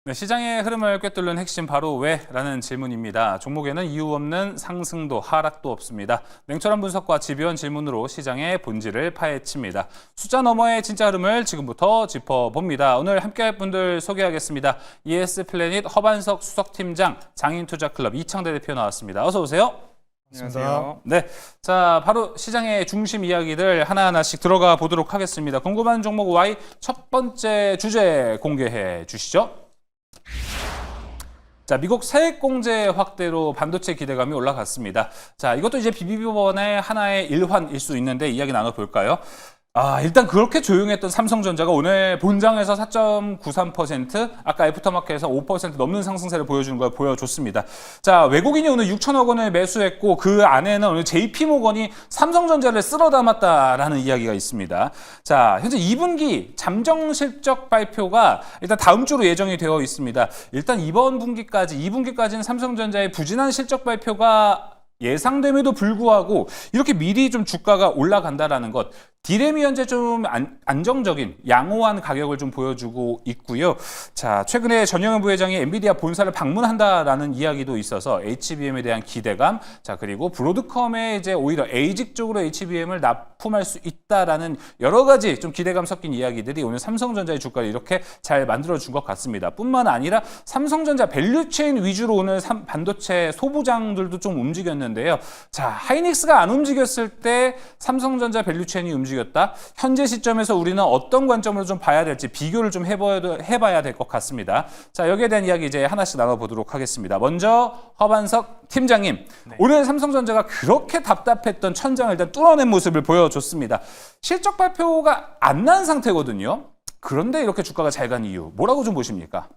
네, 시장의 흐름을 꿰뚫는 핵심 바로 왜라는 질문입니다. 종목에는 이유 없는 상승도 하락도 없습니다. 냉철한 분석과 집요한 질문으로 시장의 본질을 파헤칩니다. 숫자 너머의 진짜 흐름을 지금부터 짚어봅니다. 오늘 함께할 분들 소개하겠습니다. ES 플래닛 허반석 수석팀장, 장인투자클럽 이창대 대표 나왔습니다. 어서 오세요. 안녕하세요. 네, 자 바로 시장의 중심 이야기들 하나하나씩 들어가 보도록 하겠습니다. 궁금한 종목 Y 첫 번째 주제 공개해 주시죠. 자, 미국 세액공제 확대로 반도체 기대감이 올라갔습니다. 자, 이것도 이제 비비번의 하나의 일환일 수 있는데 이야기 나눠볼까요? 일단 그렇게 조용했던 삼성전자가 오늘 본장에서 4.93%, 아까 애프터마켓에서 5% 넘는 상승세를 보여주는 걸 보여줬습니다. 자, 외국인이 오늘 6천억 원을 매수했고 그 안에는 오늘 JP모건이 삼성전자를 쓸어 담았다라는 이야기가 있습니다. 자, 현재 2분기 잠정 실적 발표가 일단 다음 주로 예정이 되어 있습니다. 일단 이번 분기까지, 2분기까지는 삼성전자의 부진한 실적 발표가 예상됨에도 불구하고 이렇게 미리 좀 주가가 올라간다라는 것, 디램이 현재 좀 안정적인 양호한 가격을 좀 보여주고 있고요. 자, 최근에 전영현 부회장이 엔비디아 본사를 방문한다라는 이야기도 있어서 HBM에 대한 기대감, 자 그리고 브로드컴에 이제 오히려 에이직 쪽으로 HBM을 납품할 수 있다라는 여러 가지 좀 기대감 섞인 이야기들이 오늘 삼성전자의 주가를 이렇게 잘 만들어준 것 같습니다. 뿐만 아니라 삼성전자 밸류체인 위주로 오늘 반도체 소부장들도 좀 움직였는데요. 자, 하이닉스가 안 움직였을 때 삼성전자 밸류체인이 움직였다. 현재 시점에서 우리는 어떤 관점으로 좀 봐야 될지 비교를 좀 해봐야 될 것 같습니다. 자, 여기에 대한 이야기 이제 하나씩 나눠보도록 하겠습니다. 먼저 허반석 팀장님, 네. 오늘 삼성전자가 그렇게 답답했던 천장을 일단 뚫어낸 모습을 보여줬습니다. 실적 발표가 안 난 상태거든요. 그런데 이렇게 주가가 잘 간 이유 뭐라고 좀 보십니까?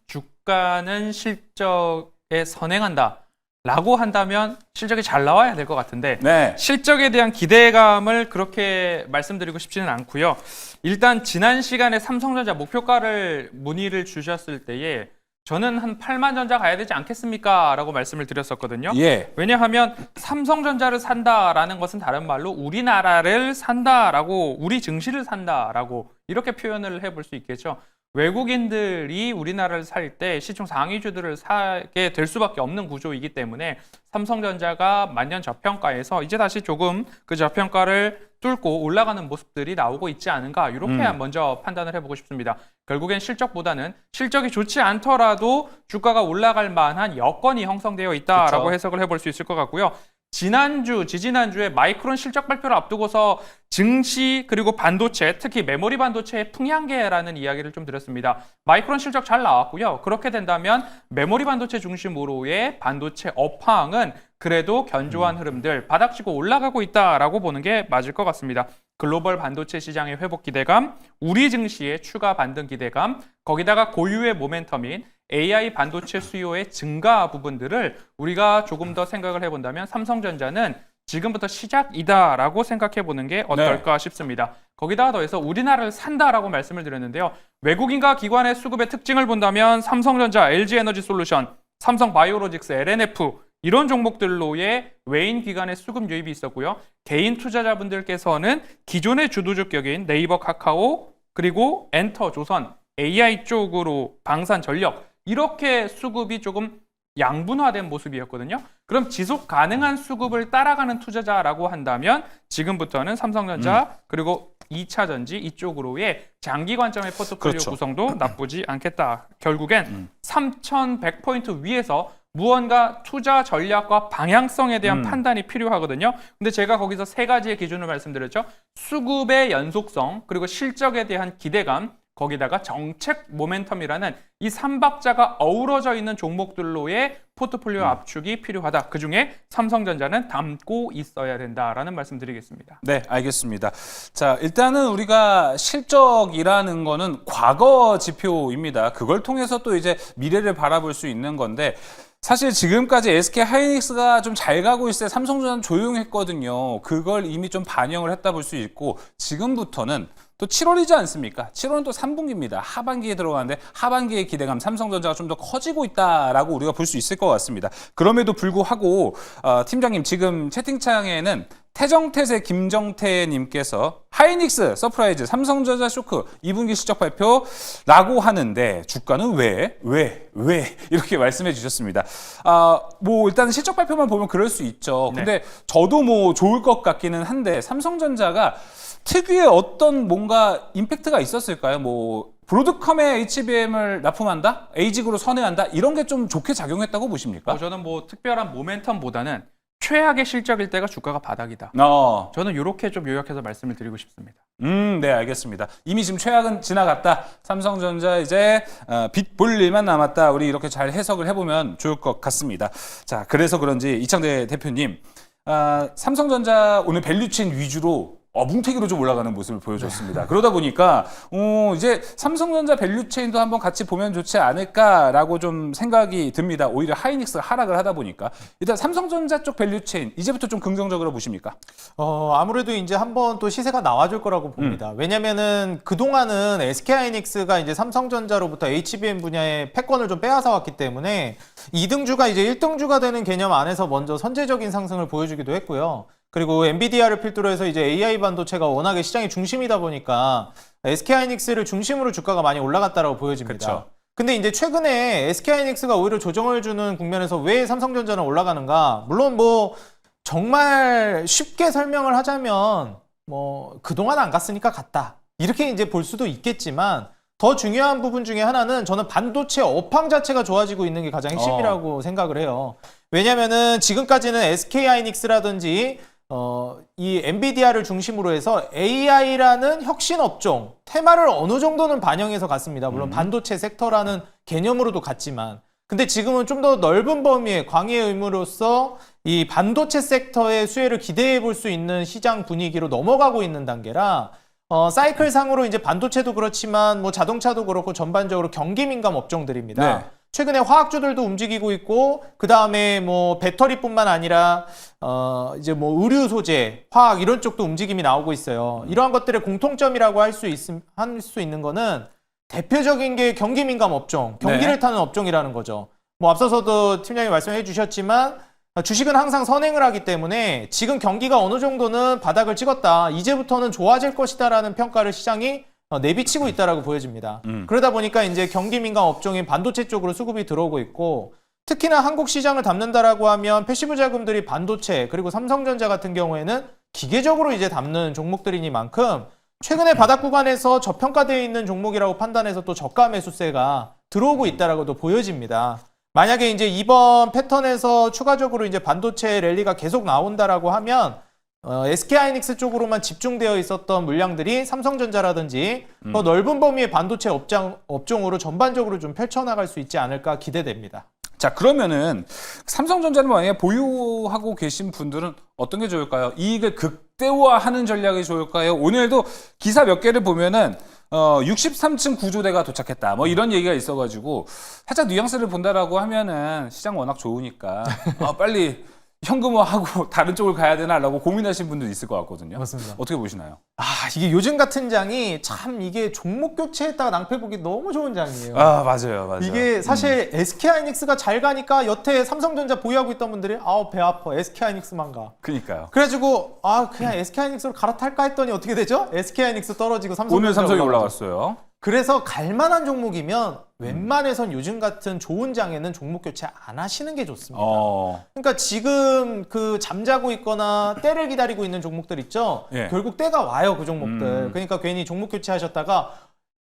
주가는 실적에 선행한다 라고 한다면 실적이 잘 나와야 될 것 같은데 네. 실적에 대한 기대감을 그렇게 말씀드리고 싶지는 않고요. 일단 지난 시간에 삼성전자 목표가를 문의를 주셨을 때에 저는 한 8만 전자 가야 되지 않겠습니까? 라고 말씀을 드렸었거든요. 예. 왜냐하면 삼성전자를 산다라는 것은 다른 말로 우리나라를 산다라고, 우리 증시를 산다라고 이렇게 표현을 해볼 수 있겠죠. 외국인들이 우리나라를 살 때 시총 상위주들을 사게 될 수밖에 없는 구조이기 때문에 삼성전자가 만년 저평가에서 이제 다시 조금 그 저평가를 뚫고 올라가는 모습들이 나오고 있지 않은가, 이렇게 먼저 판단을 해보고 싶습니다. 결국엔 실적보다는 실적이 좋지 않더라도 주가가 올라갈 만한 여건이 형성되어 있다라고 그렇죠. 해석을 해볼 수 있을 것 같고요. 지지난주에 마이크론 실적 발표를 앞두고서 증시 그리고 반도체, 특히 메모리 반도체의 풍향계라는 이야기를 좀 드렸습니다. 마이크론 실적 잘 나왔고요. 그렇게 된다면 메모리 반도체 중심으로의 반도체 업황은 그래도 견조한 흐름들 바닥치고 올라가고 있다라고 보는 게 맞을 것 같습니다. 글로벌 반도체 시장의 회복 기대감, 우리 증시의 추가 반등 기대감, 거기다가 고유의 모멘텀인 AI 반도체 수요의 증가 부분들을 우리가 조금 더 생각을 해본다면 삼성전자는 지금부터 시작이다라고 생각해보는 게 어떨까 싶습니다. 거기다가 더해서 우리나라를 산다라고 말씀을 드렸는데요. 외국인과 기관의 수급의 특징을 본다면 삼성전자, LG에너지솔루션, 삼성바이오로직스, LNF 이런 종목들로의 외인 기관의 수급 유입이 있었고요. 개인 투자자분들께서는 기존의 주도주 격인 네이버, 카카오, 그리고 엔터, 조선, AI 쪽으로 방산, 전력 이렇게 수급이 조금 양분화된 모습이었거든요. 그럼 지속 가능한 수급을 따라가는 투자자라고 한다면 지금부터는 삼성전자 그리고 2차 전지 이쪽으로의 장기 관점의 포트폴리오 그렇죠. 구성도 나쁘지 않겠다. 결국엔 3,100포인트 위에서 무언가 투자 전략과 방향성에 대한 판단이 필요하거든요. 근데 제가 거기서 세 가지의 기준을 말씀드렸죠. 수급의 연속성, 그리고 실적에 대한 기대감, 거기다가 정책 모멘텀이라는 이 3박자가 어우러져 있는 종목들로의 포트폴리오 압축이 필요하다. 그중에 삼성전자는 담고 있어야 된다라는 말씀드리겠습니다. 네, 알겠습니다. 자, 일단은 우리가 실적이라는 거는 과거 지표입니다. 그걸 통해서 또 이제 미래를 바라볼 수 있는 건데 사실 지금까지 SK 하이닉스가 좀 잘 가고 있을 때 삼성전자는 조용했거든요. 그걸 이미 좀 반영을 했다 볼 수 있고 지금부터는 또 7월이지 않습니까? 7월은 또 3분기입니다. 하반기에 들어가는데 하반기의 기대감 삼성전자가 좀 더 커지고 있다라고 우리가 볼 수 있을 것 같습니다. 그럼에도 불구하고 팀장님 지금 채팅창에는 태정태세 김정태님께서 하이닉스 서프라이즈 삼성전자 쇼크 2분기 실적 발표라고 하는데 주가는 왜 이렇게 말씀해 주셨습니다. 뭐 일단 실적 발표만 보면 그럴 수 있죠. 근데 저도 뭐 좋을 것 같기는 한데 삼성전자가 특유의 어떤 뭔가 임팩트가 있었을까요? 뭐 브로드컴에 HBM을 납품한다? 에이직으로 선회한다? 이런 게 좀 좋게 작용했다고 보십니까? 저는 뭐 특별한 모멘텀보다는 최악의 실적일 때가 주가가 바닥이다. 저는 이렇게 좀 요약해서 말씀을 드리고 싶습니다. 네, 알겠습니다. 이미 지금 최악은 지나갔다. 삼성전자 이제 빚 볼 일만 남았다. 우리 이렇게 잘 해석을 해보면 좋을 것 같습니다. 자, 그래서 그런지 이창대 대표님, 삼성전자 오늘 밸류체인 위주로 뭉태기로 좀 올라가는 모습을 보여줬습니다. 그러다 보니까 이제 삼성전자 밸류체인도 한번 같이 보면 좋지 않을까라고 좀 생각이 듭니다. 오히려 하이닉스가 하락을 하다 보니까 일단 삼성전자 쪽 밸류체인 이제부터 좀 긍정적으로 보십니까? 아무래도 이제 한번 또 시세가 나와줄 거라고 봅니다. 왜냐면은 그동안은 SK하이닉스가 이제 삼성전자로부터 HBM 분야의 패권을 좀 빼앗아 왔기 때문에 2등주가 이제 1등주가 되는 개념 안에서 먼저 선제적인 상승을 보여주기도 했고요. 그리고 엔비디아를 필두로 해서 이제 AI 반도체가 워낙에 시장의 중심이다 보니까 SK하이닉스를 중심으로 주가가 많이 올라갔다라고 보여집니다. 그쵸. 근데 이제 최근에 SK하이닉스가 오히려 조정을 주는 국면에서 왜 삼성전자는 올라가는가? 물론 뭐 정말 쉽게 설명을 하자면 뭐 그동안 안 갔으니까 갔다. 이렇게 이제 볼 수도 있겠지만 더 중요한 부분 중에 하나는 저는 반도체 업황 자체가 좋아지고 있는 게 가장 핵심이라고 생각을 해요. 왜냐면은 지금까지는 SK하이닉스라든지 이 엔비디아를 중심으로 해서 AI라는 혁신 업종, 테마를 어느 정도는 반영해서 갔습니다. 물론 반도체 섹터라는 개념으로도 갔지만. 근데 지금은 좀 더 넓은 범위의 광의의 의무로서 이 반도체 섹터의 수혜를 기대해 볼 수 있는 시장 분위기로 넘어가고 있는 단계라 사이클상으로 이제 반도체도 그렇지만 뭐 자동차도 그렇고 전반적으로 경기 민감 업종들입니다. 네. 최근에 화학주들도 움직이고 있고 그 다음에 뭐 배터리뿐만 아니라 이제 뭐 의류 소재, 화학 이런 쪽도 움직임이 나오고 있어요. 이러한 것들의 공통점이라고 할 수 있는 거는 대표적인 게 경기 민감 업종, 경기를 타는 업종이라는 거죠. 뭐 앞서서도 팀장님 말씀해 주셨지만 주식은 항상 선행을 하기 때문에 지금 경기가 어느 정도는 바닥을 찍었다. 이제부터는 좋아질 것이다라는 평가를 시장이 내비치고 있다라고 보여집니다. 그러다 보니까 이제 경기 민감 업종인 반도체 쪽으로 수급이 들어오고 있고 특히나 한국 시장을 담는다라고 하면 패시브 자금들이 반도체 그리고 삼성전자 같은 경우에는 기계적으로 이제 담는 종목들이니만큼 최근에 바닥 구간에서 저평가되어 있는 종목이라고 판단해서 또 저가 매수세가 들어오고 있다라고도 보여집니다. 만약에 이제 이번 패턴에서 추가적으로 이제 반도체 랠리가 계속 나온다라고 하면 SK하이닉스 쪽으로만 집중되어 있었던 물량들이 삼성전자라든지 더 넓은 범위의 반도체 업종으로 전반적으로 좀 펼쳐나갈 수 있지 않을까 기대됩니다. 자, 그러면은 삼성전자를 만약에 보유하고 계신 분들은 어떤 게 좋을까요? 이익을 극대화하는 전략이 좋을까요? 오늘도 기사 몇 개를 보면은 63층 구조대가 도착했다. 뭐 이런 얘기가 있어가지고 살짝 뉘앙스를 본다라고 하면은 시장 워낙 좋으니까 빨리 현금화하고 다른 쪽을 가야 되나라고 고민하시는 분들도 있을 것 같거든요. 맞습니다. 어떻게 보시나요? 이게 요즘 같은 장이 참 이게 종목 교체했다가 낭패 보기 너무 좋은 장이에요. 맞아요. 이게 사실 SK하이닉스가 잘 가니까 여태 삼성전자 보유하고 있던 분들이 배 아파 SK하이닉스만 가. 그러니까요. 그래가지고 그냥 SK하이닉스로 갈아탈까 했더니 어떻게 되죠? SK하이닉스 떨어지고 오늘 삼성이 올라갔죠. 올라갔어요. 그래서 갈만한 종목이면 웬만해선 요즘 같은 좋은 장에는 종목 교체 안 하시는 게 좋습니다. 그러니까 지금 그 잠자고 있거나 때를 기다리고 있는 종목들 있죠? 예. 결국 때가 와요, 그 종목들. 그러니까 괜히 종목 교체하셨다가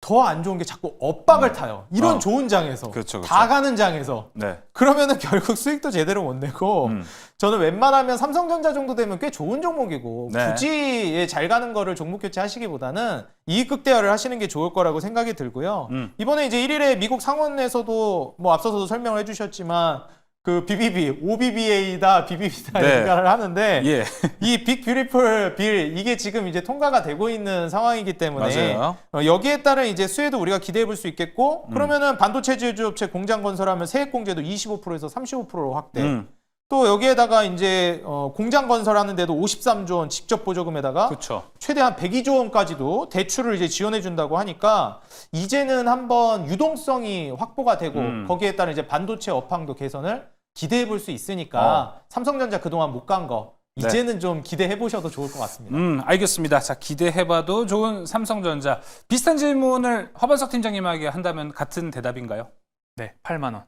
더 안 좋은 게 자꾸 엇박을 타요. 이런 좋은 장에서. 그렇죠. 다 가는 장에서. 네. 그러면은 결국 수익도 제대로 못 내고 저는 웬만하면 삼성전자 정도 되면 꽤 좋은 종목이고 네. 굳이 잘 가는 거를 종목 교체하시기보다는 이익 극대화를 하시는 게 좋을 거라고 생각이 들고요. 이번에 이제 1일에 미국 상원에서도 뭐 앞서서도 설명을 해주셨지만 그 BBB, OBBA다, BBB다 네. 얘기를 하는데 예. 이 빅 뷰티풀 빌 이게 지금 이제 통과가 되고 있는 상황이기 때문에 맞아요. 여기에 따른 이제 수혜도 우리가 기대해 볼 수 있겠고 그러면은 반도체 제조업체 공장 건설하면 세액 공제도 25%에서 35%로 확대. 또 여기에다가 이제 공장 건설하는데도 53조 원 직접 보조금에다가 그렇죠. 최대한 102조 원까지도 대출을 이제 지원해 준다고 하니까 이제는 한번 유동성이 확보가 되고 거기에 따른 이제 반도체 업황도 개선을 기대해 볼 수 있으니까 삼성전자 그동안 못 간 거 이제는 좀 기대해 보셔도 좋을 것 같습니다. 알겠습니다. 자, 기대해봐도 좋은 삼성전자. 비슷한 질문을 허반석 팀장님에게 한다면 같은 대답인가요? 네, 8만 원.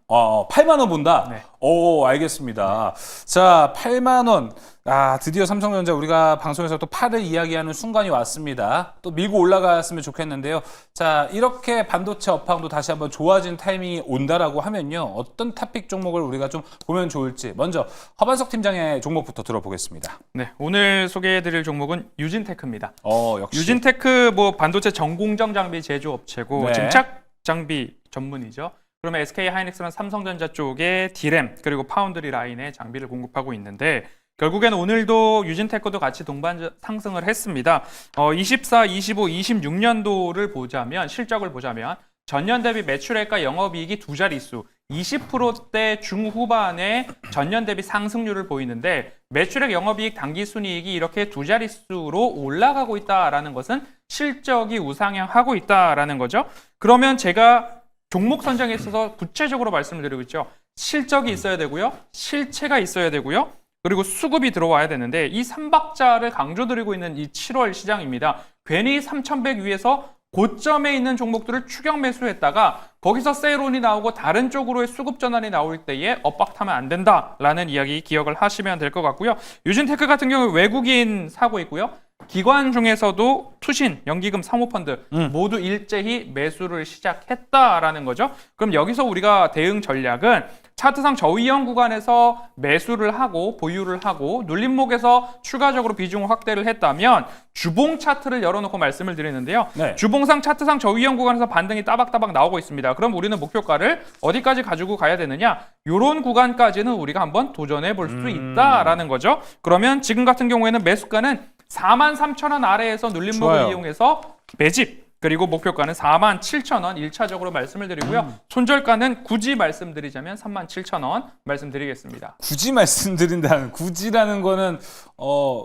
8만 원 본다? 네. 오, 알겠습니다. 자, 8만 원. 드디어 삼성전자 우리가 방송에서 또 8을 이야기하는 순간이 왔습니다. 또 밀고 올라갔으면 좋겠는데요. 자, 이렇게 반도체 업황도 다시 한번 좋아진 타이밍이 온다라고 하면요. 어떤 탑픽 종목을 우리가 좀 보면 좋을지 먼저 허반석 팀장의 종목부터 들어보겠습니다. 네, 오늘 소개해드릴 종목은 유진테크입니다. 역시. 유진테크 반도체 전공정 장비 제조업체고 네. 증착 장비 전문이죠. 그러면 SK 하이닉스는 삼성전자 쪽에 D램 그리고 파운드리 라인에 장비를 공급하고 있는데 결국에는 오늘도 유진테크도 같이 동반 상승을 했습니다. 24, 25, 26년도를 보자면 실적을 보자면 전년 대비 매출액과 영업이익이 두 자릿수 20%대 중후반의 전년 대비 상승률을 보이는데 매출액, 영업이익, 당기순이익이 이렇게 두 자릿수로 올라가고 있다라는 것은 실적이 우상향하고 있다라는 거죠. 그러면 제가 종목 선정에 있어서 구체적으로 말씀을 드리고 있죠. 실적이 있어야 되고요. 실체가 있어야 되고요. 그리고 수급이 들어와야 되는데 이 3박자를 강조드리고 있는 이 7월 시장입니다. 괜히 3,100 위에서 고점에 있는 종목들을 추격 매수했다가 거기서 세일온이 나오고 다른 쪽으로의 수급 전환이 나올 때에 엇박타면 안 된다라는 이야기 기억을 하시면 될 것 같고요. 유진테크 같은 경우 외국인 사고 있고요. 기관 중에서도 투신, 연기금, 사모펀드 모두 일제히 매수를 시작했다라는 거죠. 그럼 여기서 우리가 대응 전략은 차트상 저위험 구간에서 매수를 하고 보유를 하고 눌림목에서 추가적으로 비중 확대를 했다면 주봉 차트를 열어놓고 말씀을 드리는데요. 네. 주봉상 차트상 저위험 구간에서 반등이 따박따박 나오고 있습니다. 그럼 우리는 목표가를 어디까지 가지고 가야 되느냐? 이런 구간까지는 우리가 한번 도전해 볼 수 있다라는 거죠. 그러면 지금 같은 경우에는 매수가는 43,000원 아래에서 눌림목을 좋아요. 이용해서 매집 그리고 목표가는 47,000원 1차적으로 말씀을 드리고요. 손절가는 굳이 말씀드리자면 37,000원 말씀드리겠습니다. 굳이 말씀드린다는 굳이라는 거는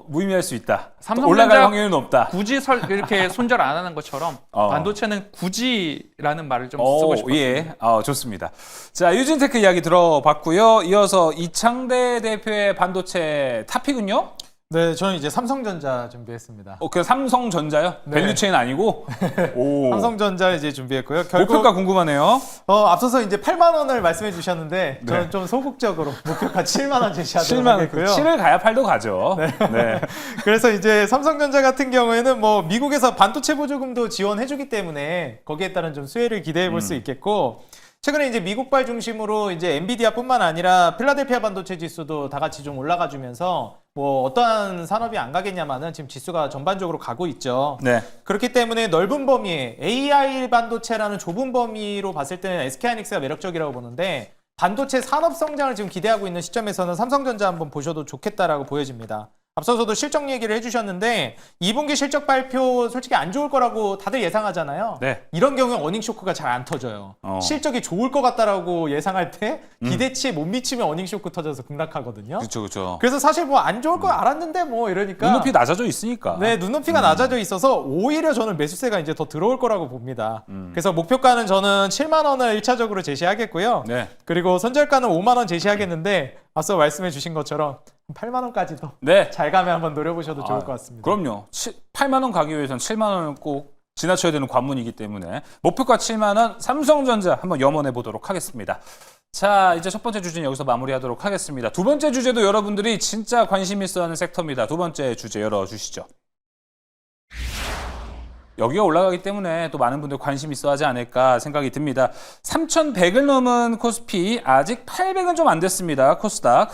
무의미할 수 있다. 삼성전자 올라갈 확률은 없다. 굳이 이렇게 손절 안 하는 것처럼 반도체는 굳이라는 말을 좀 쓰고 싶었습니다. 예, 좋습니다. 자, 유진테크 이야기 들어봤고요. 이어서 이창대 대표의 반도체 탑픽은요? 네, 저는 이제 삼성전자 준비했습니다. 그냥 삼성전자요? 네. 밸류체인 아니고? 오. 삼성전자 이제 준비했고요. 목표가 궁금하네요. 앞서서 이제 8만 원을 말씀해 주셨는데 저는 네. 좀 소극적으로 목표가 7만 원 제시하도록 7만, 하겠고요. 7을 가야 8도 가죠. 네. 그래서 이제 삼성전자 같은 경우에는 뭐 미국에서 반도체 보조금도 지원해주기 때문에 거기에 따른 좀 수혜를 기대해 볼 수 있겠고 최근에 이제 미국발 중심으로 이제 엔비디아뿐만 아니라 필라델피아 반도체 지수도 다 같이 좀 올라가 주면서 뭐 어떠한 산업이 안 가겠냐마는 지금 지수가 전반적으로 가고 있죠. 네. 그렇기 때문에 넓은 범위에 AI 반도체라는 좁은 범위로 봤을 때는 SK하이닉스가 매력적이라고 보는데 반도체 산업 성장을 지금 기대하고 있는 시점에서는 삼성전자 한번 보셔도 좋겠다라고 보여집니다. 앞서서도 실적 얘기를 해주셨는데 2분기 실적 발표 솔직히 안 좋을 거라고 다들 예상하잖아요. 네. 이런 경우에 어닝 쇼크가 잘 안 터져요. 실적이 좋을 것 같다라고 예상할 때 기대치에 못 미치면 어닝 쇼크 터져서 급락하거든요. 그렇죠. 그래서 사실 뭐 안 좋을 거 알았는데 뭐 이러니까 눈높이 낮아져 있으니까. 네, 눈높이가 낮아져 있어서 오히려 저는 매수세가 이제 더 들어올 거라고 봅니다. 그래서 목표가는 저는 7만 원을 1차적으로 제시하겠고요. 네. 그리고 손절가는 5만 원 제시하겠는데 앞서 말씀해 주신 것처럼 8만 원까지도 네. 잘 가면 한번 노려보셔도 좋을 것 같습니다. 그럼요. 8만 원 가기 위해서는 7만 원을 꼭 지나쳐야 되는 관문이기 때문에 목표가 7만 원 삼성전자 한번 염원해 보도록 하겠습니다. 자, 이제 첫 번째 주제는 여기서 마무리하도록 하겠습니다. 두 번째 주제도 여러분들이 진짜 관심 있어 하는 섹터입니다. 두 번째 주제 열어주시죠. 여기가 올라가기 때문에 또 많은 분들 관심 있어 하지 않을까 생각이 듭니다. 3,100을 넘은 코스피, 아직 800은 좀 안 됐습니다. 코스닥.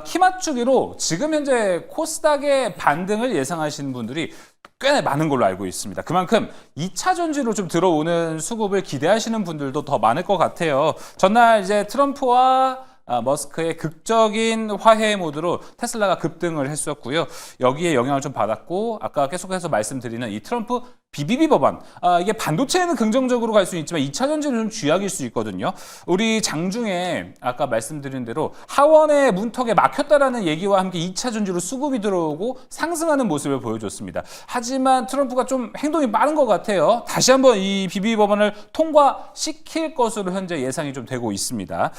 키 맞추기로 지금 현재 코스닥의 반등을 예상하시는 분들이 꽤 많은 걸로 알고 있습니다. 그만큼 2차 전지로 좀 들어오는 수급을 기대하시는 분들도 더 많을 것 같아요. 전날 이제 트럼프와 머스크의 극적인 화해 모드로 테슬라가 급등을 했었고요. 여기에 영향을 좀 받았고 아까 계속해서 말씀드리는 이 트럼프 BBB 법안. 이게 반도체는 긍정적으로 갈 수 있지만 2차 전지는 좀 쥐약일 수 있거든요. 우리 장중에 아까 말씀드린 대로 하원의 문턱에 막혔다라는 얘기와 함께 2차 전지로 수급이 들어오고 상승하는 모습을 보여줬습니다. 하지만 트럼프가 좀 행동이 빠른 것 같아요. 다시 한번 이 BBB 법안을 통과시킬 것으로 현재 예상이 좀 되고 있습니다.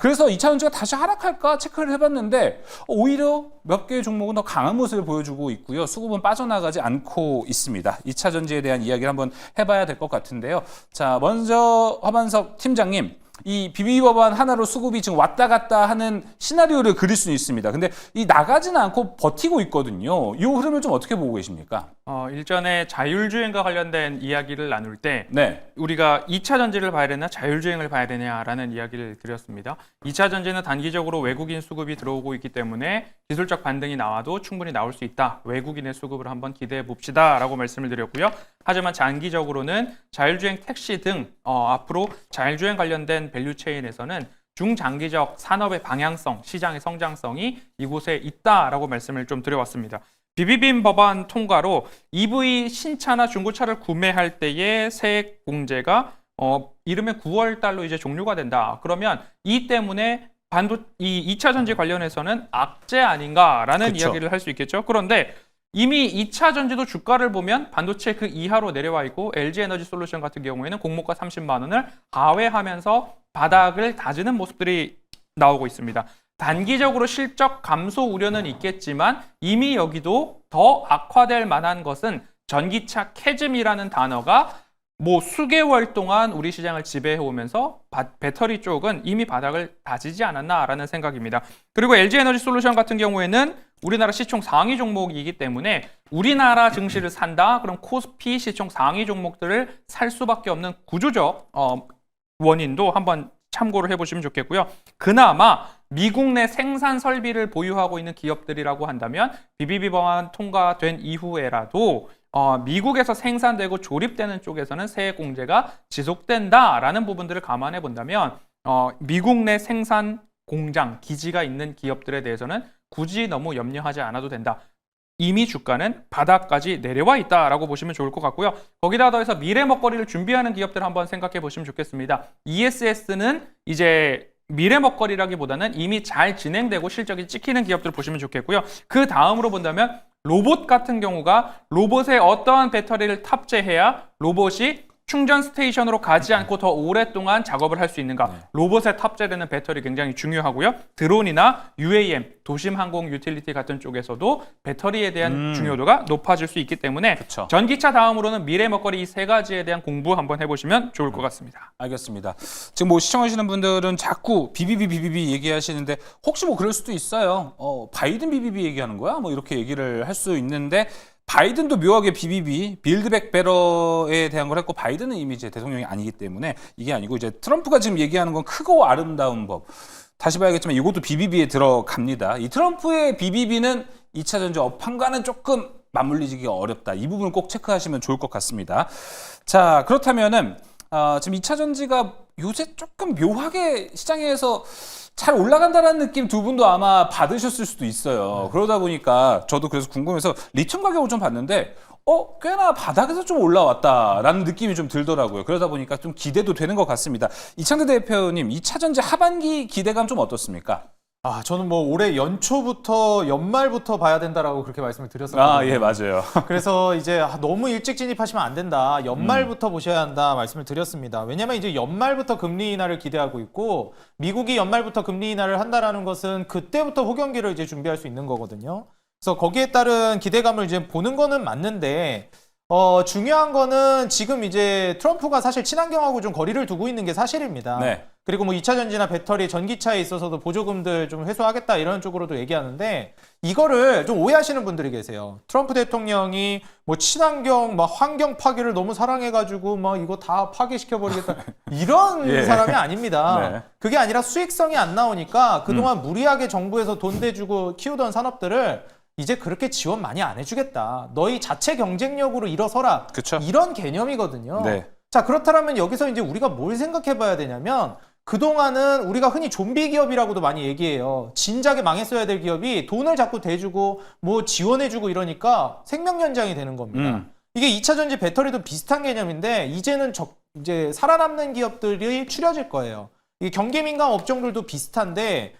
그래서 2차 전지가 다시 하락할까 체크를 해봤는데 오히려 몇 개의 종목은 더 강한 모습을 보여주고 있고요. 수급은 빠져나가지 않고 있습니다. 2차 전지에 대한 이야기를 한번 해봐야 될 것 같은데요. 자, 먼저 허만석 팀장님. 이 BBB 법안 하나로 수급이 지금 왔다 갔다 하는 시나리오를 그릴 수 있습니다. 근데 이 나가지는 않고 버티고 있거든요. 이 흐름을 좀 어떻게 보고 계십니까? 일전에 자율주행과 관련된 이야기를 나눌 때 네. 우리가 2차 전지를 봐야 되냐 자율주행을 봐야 되냐라는 이야기를 드렸습니다. 2차 전지는 단기적으로 외국인 수급이 들어오고 있기 때문에 기술적 반등이 나와도 충분히 나올 수 있다. 외국인의 수급을 한번 기대해 봅시다 라고 말씀을 드렸고요. 하지만 장기적으로는 자율주행 택시 등 앞으로 자율주행 관련된 밸류체인에서는 중장기적 산업의 방향성, 시장의 성장성이 이곳에 있다라고 말씀을 좀 드려왔습니다. BBB 법안 통과로 EV 신차나 중고차를 구매할 때의 세액 공제가 이르면 9월 달로 이제 종료가 된다. 그러면 이 때문에 이 2차 전지 관련해서는 악재 아닌가라는 그쵸. 이야기를 할 수 있겠죠. 그런데 이미 2차 전지도 주가를 보면 반도체 그 이하로 내려와 있고 LG에너지솔루션 같은 경우에는 공모가 30만 원을 하회하면서 바닥을 다지는 모습들이 나오고 있습니다. 단기적으로 실적 감소 우려는 있겠지만 이미 여기도 더 악화될 만한 것은 전기차 캐즘이라는 단어가 뭐 수개월 동안 우리 시장을 지배해 오면서 배터리 쪽은 이미 바닥을 다지지 않았나라는 생각입니다. 그리고 LG에너지솔루션 같은 경우에는 우리나라 시총 상위 종목이기 때문에 우리나라 증시를 산다? 그럼 코스피 시총 상위 종목들을 살 수밖에 없는 구조적 원인도 한번 참고를 해보시면 좋겠고요. 그나마 미국 내 생산 설비를 보유하고 있는 기업들이라고 한다면 BBB 법안 통과된 이후에라도 미국에서 생산되고 조립되는 쪽에서는 세액 공제가 지속된다라는 부분들을 감안해 본다면 미국 내 생산 공장, 기지가 있는 기업들에 대해서는 굳이 너무 염려하지 않아도 된다. 이미 주가는 바닥까지 내려와 있다라고 보시면 좋을 것 같고요. 거기다 더해서 미래 먹거리를 준비하는 기업들 한번 생각해 보시면 좋겠습니다. ESS는 이제 미래 먹거리라기보다는 이미 잘 진행되고 실적이 찍히는 기업들을 보시면 좋겠고요. 그 다음으로 본다면 로봇 같은 경우가 로봇에 어떠한 배터리를 탑재해야 로봇이 충전 스테이션으로 가지 않고 더 오랫동안 작업을 할 수 있는가. 로봇에 탑재되는 배터리 굉장히 중요하고요. 드론이나 UAM, 도심 항공 유틸리티 같은 쪽에서도 배터리에 대한 중요도가 높아질 수 있기 때문에 그쵸. 전기차 다음으로는 미래 먹거리 이 세 가지에 대한 공부 한번 해보시면 좋을 것 같습니다. 알겠습니다. 지금 뭐 시청하시는 분들은 자꾸 BBB 얘기하시는데 혹시 뭐 그럴 수도 있어요. 바이든 BBB 얘기하는 거야? 뭐 이렇게 얘기를 할 수 있는데 바이든도 묘하게 BBB, 빌드백 베러에 대한 걸 했고 바이든은 이미 이제 대통령이 아니기 때문에 이게 아니고 이제 트럼프가 지금 얘기하는 건 크고 아름다운 법. 다시 봐야겠지만 이것도 BBB에 들어갑니다. 이 트럼프의 BBB는 2차 전지 업황과는 조금 맞물리기가 어렵다. 이 부분을 꼭 체크하시면 좋을 것 같습니다. 자, 그렇다면은 지금 2차 전지가 요새 조금 묘하게 시장에서 잘 올라간다는 느낌 두 분도 아마 받으셨을 수도 있어요. 그러다 보니까 저도 그래서 궁금해서 리튬 가격을 좀 봤는데 꽤나 바닥에서 좀 올라왔다라는 느낌이 좀 들더라고요. 그러다 보니까 좀 기대도 되는 것 같습니다. 이창대 대표님, 2차 전지 하반기 기대감 좀 어떻습니까? 저는 뭐 올해 연초부터 연말부터 봐야 된다라고 그렇게 말씀을 드렸었거든요. 예, 맞아요. 그래서 이제 너무 일찍 진입하시면 안 된다. 연말부터 보셔야 한다 말씀을 드렸습니다. 왜냐면 이제 연말부터 금리 인하를 기대하고 있고 미국이 연말부터 금리 인하를 한다라는 것은 그때부터 호경기를 이제 준비할 수 있는 거거든요. 그래서 거기에 따른 기대감을 이제 보는 거는 맞는데 중요한 거는 지금 이제 트럼프가 사실 친환경하고 좀 거리를 두고 있는 게 사실입니다. 네. 그리고 뭐 2차 전지나 배터리, 전기차에 있어서도 보조금들 좀 회수하겠다 이런 쪽으로도 얘기하는데 이거를 좀 오해하시는 분들이 계세요. 트럼프 대통령이 뭐 친환경, 막 환경 파괴를 너무 사랑해가지고 막 이거 다 파괴시켜버리겠다 이런 예. 사람이 아닙니다. 네. 그게 아니라 수익성이 안 나오니까 그동안 무리하게 정부에서 돈 대주고 키우던 산업들을 이제 그렇게 지원 많이 안 해주겠다. 너희 자체 경쟁력으로 일어서라. 그쵸. 이런 개념이거든요. 네. 자, 그렇다면 여기서 이제 우리가 뭘 생각해 봐야 되냐면 그동안은 우리가 흔히 좀비 기업이라고도 많이 얘기해요. 진작에 망했어야 될 기업이 돈을 자꾸 대주고 뭐 지원해주고 이러니까 생명 연장이 되는 겁니다. 이게 2차 전지 배터리도 비슷한 개념인데 이제는 이제 살아남는 기업들이 추려질 거예요. 이 경기 민감 업종들도 비슷한데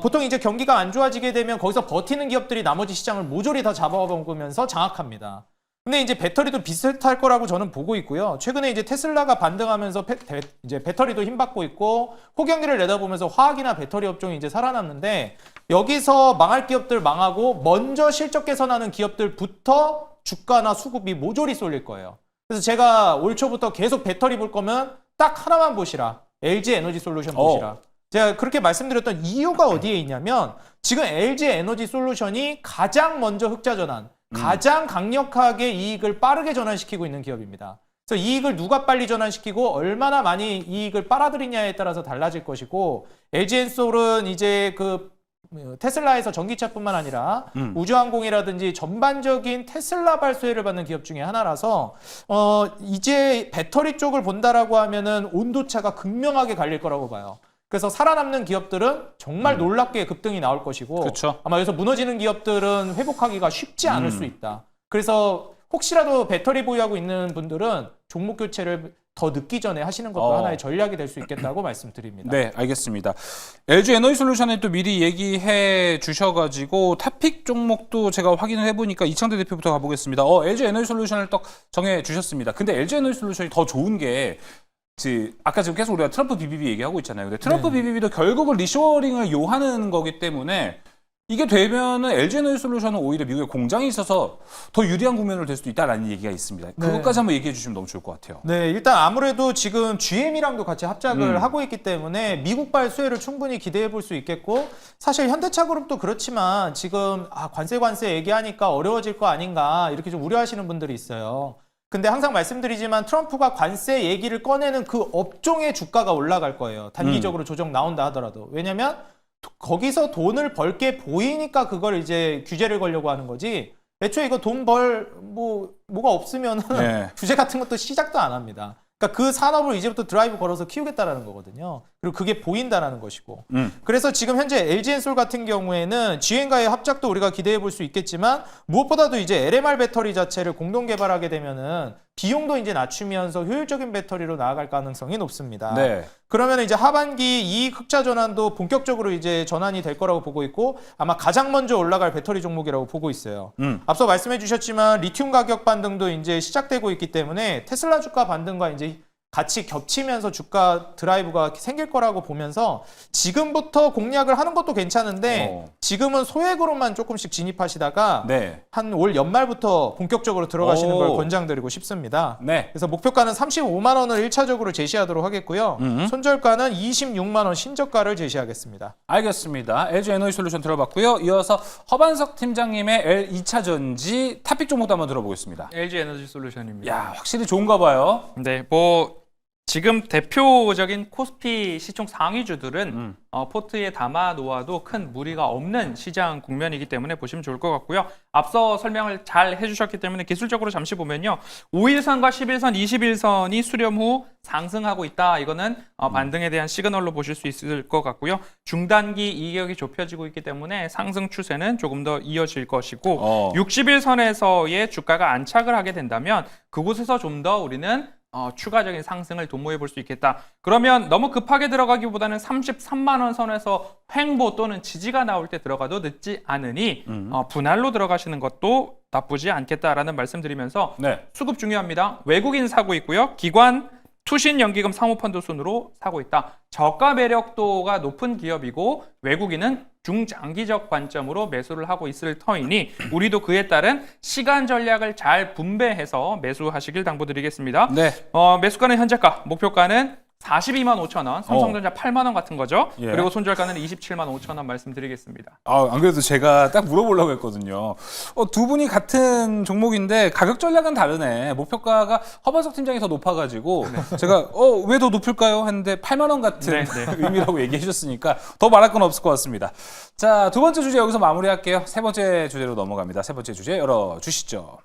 보통 이제 경기가 안 좋아지게 되면 거기서 버티는 기업들이 나머지 시장을 모조리 다 잡아먹으면서 장악합니다. 근데 이제 배터리도 비슷할 거라고 저는 보고 있고요. 최근에 이제 테슬라가 반등하면서 이제 배터리도 힘받고 있고 호경기를 내다보면서 화학이나 배터리 업종이 이제 살아남는데 여기서 망할 기업들 망하고 먼저 실적 개선하는 기업들부터 주가나 수급이 모조리 쏠릴 거예요. 그래서 제가 올 초부터 계속 배터리 볼 거면 딱 하나만 보시라. LG 에너지 솔루션 보시라. 제가 그렇게 말씀드렸던 이유가 어디에 있냐면 지금 LG 에너지 솔루션이 가장 먼저 흑자 전환, 가장 강력하게 이익을 빠르게 전환시키고 있는 기업입니다. 그래서 이익을 누가 빨리 전환시키고 얼마나 많이 이익을 빨아들이냐에 따라서 달라질 것이고 LG엔솔은 이제 그 테슬라에서 전기차뿐만 아니라 우주항공이라든지 전반적인 테슬라 발수혜를 받는 기업 중에 하나라서 이제 배터리 쪽을 본다라고 하면은 온도차가 극명하게 갈릴 거라고 봐요. 그래서 살아남는 기업들은 정말 놀랍게 급등이 나올 것이고 그쵸. 아마 여기서 무너지는 기업들은 회복하기가 쉽지 않을 수 있다. 그래서 혹시라도 배터리 보유하고 있는 분들은 종목 교체를 더 늦기 전에 하시는 것도 하나의 전략이 될 수 있겠다고 말씀드립니다. 네, 알겠습니다. LG 에너지 솔루션에 또 미리 얘기해 주셔가지고 탑픽 종목도 제가 확인을 해보니까 이창대 대표부터 가보겠습니다. LG 에너지 솔루션을 딱 정해 주셨습니다. 근데 LG 에너지 솔루션이 더 좋은 게 아까 지금 계속 우리가 트럼프 BBB 얘기하고 있잖아요. 근데 트럼프 BBB도 결국은 리쇼어링을 요하는 거기 때문에 이게 되면은 LG 에너지 솔루션은 오히려 미국에 공장이 있어서 더 유리한 국면으로 될 수도 있다라는 얘기가 있습니다. 그것까지 한번 얘기해 주시면 너무 좋을 것 같아요. 네, 일단 아무래도 지금 GM이랑도 같이 합작을 하고 있기 때문에 미국발 수혜를 충분히 기대해 볼 수 있겠고 사실 현대차 그룹도 그렇지만 지금 관세 얘기하니까 어려워질 거 아닌가 이렇게 좀 우려하시는 분들이 있어요. 근데 항상 말씀드리지만 트럼프가 관세 얘기를 꺼내는 그 업종의 주가가 올라갈 거예요. 단기적으로 조정 나온다 하더라도. 왜냐면 거기서 돈을 벌게 보이니까 그걸 이제 규제를 걸려고 하는 거지. 애초에 이거 돈 뭐가 없으면 네. 규제 같은 것도 시작도 안 합니다. 그러니까 그 산업을 이제부터 드라이브 걸어서 키우겠다라는 거거든요. 그리고 그게 보인다라는 것이고. 그래서 지금 현재 LG엔솔 같은 경우에는 GM과의 합작도 우리가 기대해 볼 수 있겠지만 무엇보다도 이제 LMR 배터리 자체를 공동 개발하게 되면은 비용도 이제 낮추면서 효율적인 배터리로 나아갈 가능성이 높습니다. 네. 그러면 이제 하반기 이익 흑자 전환도 본격적으로 이제 전환이 될 거라고 보고 있고 아마 가장 먼저 올라갈 배터리 종목이라고 보고 있어요. 앞서 말씀해 주셨지만 리튬 가격 반등도 이제 시작되고 있기 때문에 테슬라 주가 반등과 이제 같이 겹치면서 주가 드라이브가 생길 거라고 보면서 지금부터 공략을 하는 것도 괜찮은데 지금은 소액으로만 조금씩 진입하시다가 네. 한 올 연말부터 본격적으로 들어가시는 걸 권장드리고 싶습니다. 네. 그래서 목표가는 35만 원을 1차적으로 제시하도록 하겠고요. 손절가는 26만 원 신저가를 제시하겠습니다. 알겠습니다. LG 에너지 솔루션 들어봤고요. 이어서 허반석 팀장님의 2차 전지 탑픽 종목도 한번 들어보겠습니다. LG 에너지 솔루션입니다. 야, 확실히 좋은가 봐요. 네, 지금 대표적인 코스피 시총 상위주들은 포트에 담아 놓아도 큰 무리가 없는 시장 국면이기 때문에 보시면 좋을 것 같고요. 앞서 설명을 잘 해주셨기 때문에 기술적으로 잠시 보면요. 5일선과 11선, 21선이 수렴 후 상승하고 있다. 이거는 반등에 대한 시그널로 보실 수 있을 것 같고요. 중단기 이격이 좁혀지고 있기 때문에 상승 추세는 조금 더 이어질 것이고 61선에서의 주가가 안착을 하게 된다면 그곳에서 좀 더 우리는 추가적인 상승을 도모해 볼 수 있겠다. 그러면 너무 급하게 들어가기보다는 33만 원 선에서 횡보 또는 지지가 나올 때 들어가도 늦지 않으니 분할로 들어가시는 것도 나쁘지 않겠다라는 말씀드리면서 네. 수급 중요합니다. 외국인 사고 있고요. 기관, 투신, 연기금, 사모펀드 순으로 사고 있다. 저가 매력도가 높은 기업이고 외국인은 중장기적 관점으로 매수를 하고 있을 터이니 우리도 그에 따른 시간 전략을 잘 분배해서 매수하시길 당부드리겠습니다. 네. 매수가는 현재가, 목표가는 42만 5천 원, 삼성전자 8만 원 같은 거죠. 예. 그리고 손절가는 27만 5천 원 말씀드리겠습니다. 안 그래도 제가 딱 물어보려고 했거든요. 두 분이 같은 종목인데 가격 전략은 다르네. 목표가가 허반석 팀장이 더 높아가지고 제가 왜 더 높을까요? 했는데 8만 원 같은 의미라고 얘기해 주셨으니까 더 말할 건 없을 것 같습니다. 자, 두 번째 주제 여기서 마무리할게요. 세 번째 주제로 넘어갑니다. 세 번째 주제 열어주시죠.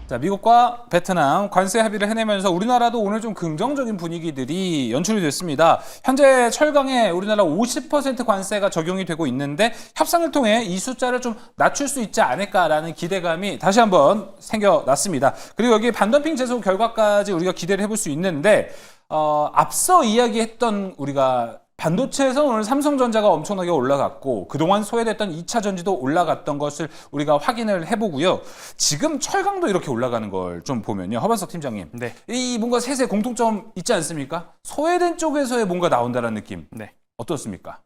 자, 미국과 베트남 관세 합의를 해내면서 우리나라도 오늘 좀 긍정적인 분위기들이 연출이 됐습니다. 현재 철강에 우리나라 50% 관세가 적용이 되고 있는데 협상을 통해 이 숫자를 좀 낮출 수 있지 않을까라는 기대감이 다시 한번 생겨났습니다. 그리고 여기 반덤핑 제소 결과까지 우리가 기대를 해볼 수 있는데 앞서 이야기했던 우리가 반도체에서는 오늘 삼성전자가 엄청나게 올라갔고 그동안 소외됐던 2차 전지도 올라갔던 것을 우리가 확인을 해보고요. 지금 철강도 이렇게 올라가는 걸 좀 보면요. 허반석 팀장님. 네. 이 뭔가 셋의 공통점 있지 않습니까? 소외된 쪽에서의 뭔가 나온다는 느낌. 네. 어떻습니까?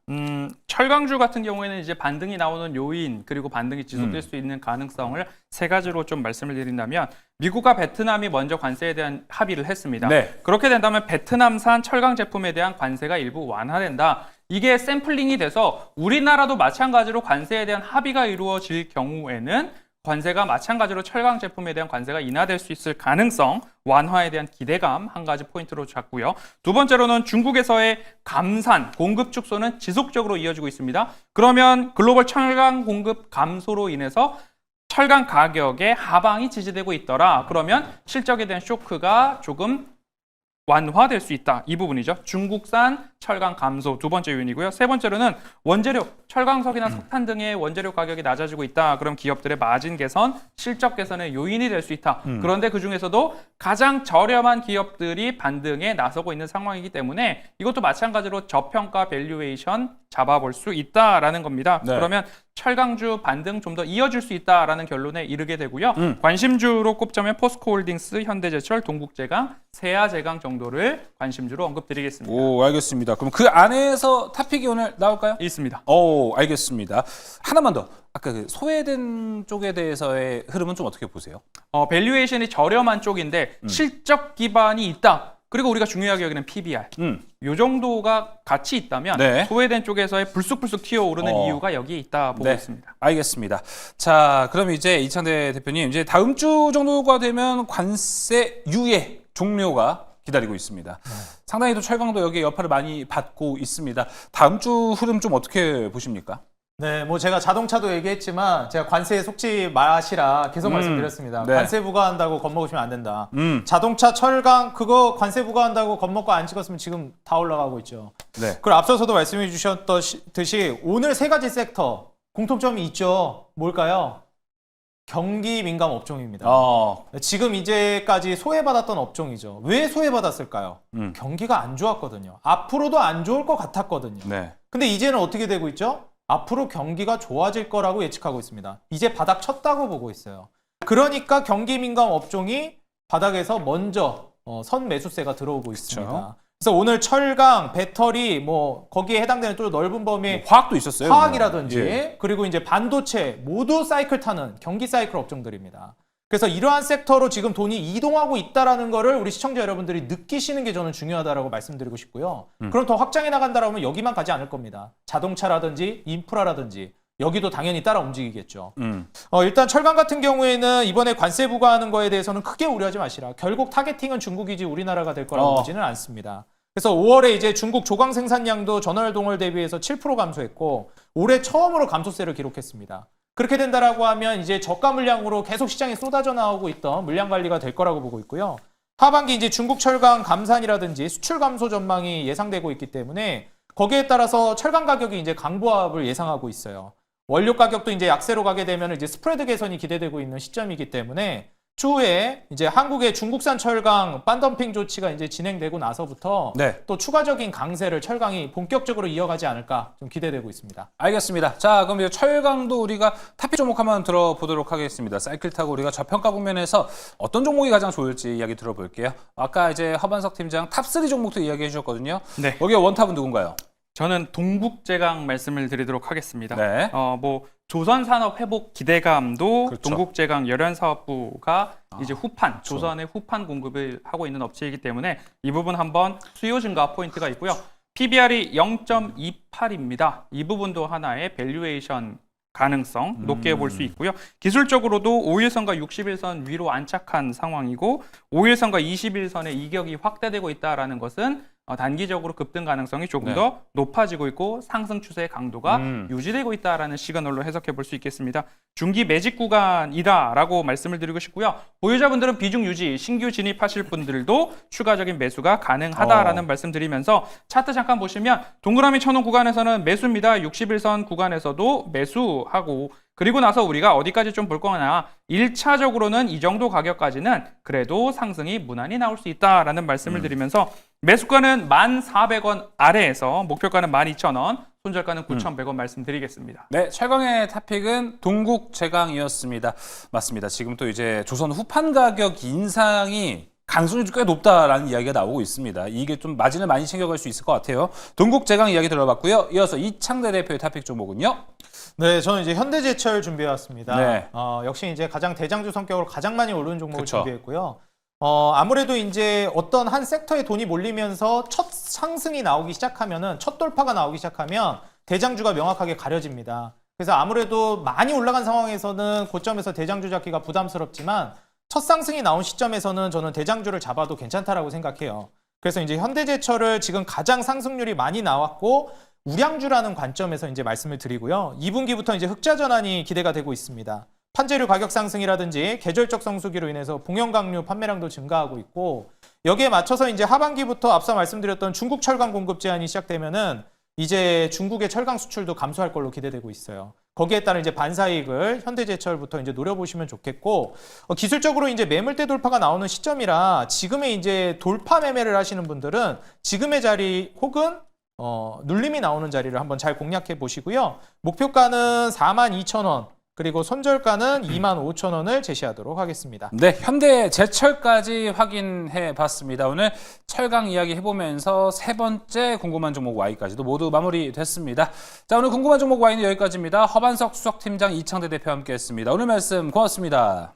철강주 같은 경우에는 이제 반등이 나오는 요인 그리고 반등이 지속될 수 있는 가능성을 세 가지로 좀 말씀을 드린다면 미국과 베트남이 먼저 관세에 대한 합의를 했습니다. 네. 그렇게 된다면 베트남산 철강 제품에 대한 관세가 일부 완화된다. 이게 샘플링이 돼서 우리나라도 마찬가지로 관세에 대한 합의가 이루어질 경우에는 관세가 마찬가지로 철강 제품에 대한 관세가 인하될 수 있을 가능성, 완화에 대한 기대감 한 가지 포인트로 잡고요. 두 번째로는 중국에서의 감산, 공급 축소는 지속적으로 이어지고 있습니다. 그러면 글로벌 철강 공급 감소로 인해서 철강 가격의 하방이 지지되고 있더라. 그러면 실적에 대한 쇼크가 조금 완화될 수 있다. 이 부분이죠. 중국산 철강 감소 두 번째 요인이고요. 세 번째로는 원재료, 철강석이나 석탄 등의 원재료 가격이 낮아지고 있다. 그럼 기업들의 마진 개선, 실적 개선의 요인이 될 수 있다. 그런데 그중에서도 가장 저렴한 기업들이 반등에 나서고 있는 상황이기 때문에 이것도 마찬가지로 저평가 밸류에이션 잡아볼 수 있다라는 겁니다. 네. 그러면 철강주 반등 좀 더 이어질 수 있다라는 결론에 이르게 되고요. 관심주로 꼽자면 포스코홀딩스, 현대제철, 동국제강, 세아제강 정도를 관심주로 언급드리겠습니다. 오, 알겠습니다. 그럼 그 안에서 탑픽이 오늘 나올까요? 있습니다. 오, 알겠습니다. 하나만 더. 아까 그 소외된 쪽에 대해서의 흐름은 좀 어떻게 보세요? 밸류에이션이 저렴한 쪽인데 실적 기반이 있다. 그리고 우리가 중요하게 여기는 PBR. 이 정도가 같이 있다면 네. 소외된 쪽에서의 불쑥불쑥 튀어오르는 이유가 여기에 있다 보고 네, 있습니다. 알겠습니다. 자, 그럼 이제 이창대 대표님, 이제 다음 주 정도가 되면 관세 유예 종료가 기다리고 있습니다. 상당히 또 철강도 여기에 여파를 많이 받고 있습니다. 다음 주 흐름 좀 어떻게 보십니까? 네, 뭐 제가 자동차도 얘기했지만 제가 관세에 속지 마시라 계속 말씀드렸습니다. 네. 관세 부과한다고 겁먹으시면 안 된다. 자동차, 철강 그거 관세 부과한다고 겁먹고 안 찍었으면 지금 다 올라가고 있죠. 네. 그리고 앞서서도 말씀해 주셨듯이 오늘 세 가지 섹터 공통점이 있죠. 뭘까요? 경기 민감 업종입니다. 지금 이제까지 소외받았던 업종이죠. 왜 소외받았을까요? 경기가 안 좋았거든요. 앞으로도 안 좋을 것 같았거든요. 네. 근데 이제는 어떻게 되고 있죠? 앞으로 경기가 좋아질 거라고 예측하고 있습니다. 이제 바닥 쳤다고 보고 있어요. 그러니까 경기 민감 업종이 바닥에서 먼저 선 매수세가 들어오고 있습니다. 그래서 오늘 철강, 배터리 뭐 거기에 해당되는 또 넓은 범위의 화학도 있었어요. 화학이라든지 예. 그리고 이제 반도체 모두 사이클 타는 경기 사이클 업종들입니다. 그래서 이러한 섹터로 지금 돈이 이동하고 있다라는 거를 우리 시청자 여러분들이 느끼시는 게 저는 중요하다라고 말씀드리고 싶고요. 그럼 더 확장해 나간다라면 여기만 가지 않을 겁니다. 자동차라든지 인프라라든지 여기도 당연히 따라 움직이겠죠. 일단 철강 같은 경우에는 이번에 관세 부과하는 거에 대해서는 크게 우려하지 마시라. 결국 타겟팅은 중국이지 우리나라가 될 거라고 보지는 않습니다. 그래서 5월에 이제 중국 조강 생산량도 전월 동월 대비해서 7% 감소했고 올해 처음으로 감소세를 기록했습니다. 그렇게 된다라고 하면 이제 저가 물량으로 계속 시장에 쏟아져 나오고 있던 물량 관리가 될 거라고 보고 있고요. 하반기 이제 중국 철강 감산이라든지 수출 감소 전망이 예상되고 있기 때문에 거기에 따라서 철강 가격이 이제 강보합을 예상하고 있어요. 원료 가격도 이제 약세로 가게 되면 이제 스프레드 개선이 기대되고 있는 시점이기 때문에 추후에 이제 한국의 중국산 철강 반덤핑 조치가 이제 진행되고 나서부터 네. 또 추가적인 강세를 철강이 본격적으로 이어가지 않을까 좀 기대되고 있습니다. 알겠습니다. 자, 그럼 이제 철강도 우리가 탑픽 종목 한번 들어보도록 하겠습니다. 사이클 타고 우리가 저평가 국면에서 어떤 종목이 가장 좋을지 이야기 들어볼게요. 아까 이제 허반석 팀장 탑3 종목도 이야기해 주셨거든요. 네. 여기에 원탑은 누군가요? 저는 동국제강 말씀을 드리도록 하겠습니다. 네. 뭐 조선산업 회복 기대감도 그렇죠. 동국제강 열연사업부가 이제 후판, 조선의 후판 공급을 하고 있는 업체이기 때문에 이 부분 한번 수요 증가 포인트가 있고요. PBR이 0.28입니다. 이 부분도 하나의 밸류에이션 가능성 높게 볼 수 있고요. 기술적으로도 5일선과 60일선 위로 안착한 상황이고 5일선과 21선의 이격이 확대되고 있다는 것은 단기적으로 급등 가능성이 조금 네. 더 높아지고 있고 상승 추세의 강도가 유지되고 있다라는 시그널로 해석해 볼 수 있겠습니다. 중기 매집 구간이다라고 말씀을 드리고 싶고요. 보유자분들은 비중 유지, 신규 진입하실 분들도 추가적인 매수가 가능하다라는 말씀 드리면서 차트 잠깐 보시면 동그라미 쳐놓은 구간에서는 매수입니다. 61선 구간에서도 매수하고 그리고 나서 우리가 어디까지 좀 볼 거냐 1차적으로는 이 정도 가격까지는 그래도 상승이 무난히 나올 수 있다라는 말씀을 드리면서 매수가는 1,400원 아래에서 목표가는 12,000원, 손절가는 9,100원 말씀드리겠습니다. 네, 최강의 탑픽은 동국 제강이었습니다. 맞습니다. 지금 또 이제 조선 후판 가격 인상이 가능성이 꽤 높다라는 이야기가 나오고 있습니다. 이게 좀 마진을 많이 챙겨갈 수 있을 것 같아요. 동국 제강 이야기 들어봤고요. 이어서 이창대 대표의 탑픽 종목은요. 네, 저는 이제 현대제철 준비해왔습니다. 네. 역시 이제 가장 대장주 성격으로 가장 많이 오르는 종목을 그쵸. 준비했고요. 아무래도 이제 어떤 한 섹터에 돈이 몰리면서 첫 상승이 나오기 시작하면은 첫 돌파가 나오기 시작하면 대장주가 명확하게 가려집니다. 그래서 아무래도 많이 올라간 상황에서는 고점에서 대장주 잡기가 부담스럽지만 첫 상승이 나온 시점에서는 저는 대장주를 잡아도 괜찮다라고 생각해요. 그래서 이제 현대제철을 지금 가장 상승률이 많이 나왔고 우량주라는 관점에서 이제 말씀을 드리고요. 2분기부터 이제 흑자 전환이 기대가 되고 있습니다. 판재료 가격 상승이라든지 계절적 성수기로 인해서 봉연강류 판매량도 증가하고 있고 여기에 맞춰서 이제 하반기부터 앞서 말씀드렸던 중국 철강 공급 제한이 시작되면은 이제 중국의 철강 수출도 감소할 걸로 기대되고 있어요. 거기에 따른 이제 반사이익을 현대제철부터 이제 노려보시면 좋겠고 기술적으로 이제 매물대 돌파가 나오는 시점이라 지금의 이제 돌파 매매를 하시는 분들은 지금의 자리 혹은 눌림이 나오는 자리를 한번 잘 공략해 보시고요. 목표가는 42,000원 그리고 손절가는 25,000원을 제시하도록 하겠습니다. 네, 현대제철까지 확인해 봤습니다. 오늘 철강 이야기 해보면서 세 번째 궁금한 종목 Y까지도 모두 마무리됐습니다. 자, 오늘 궁금한 종목 Y는 여기까지입니다. 허반석 수석팀장 이창대 대표와 함께했습니다. 오늘 말씀 고맙습니다.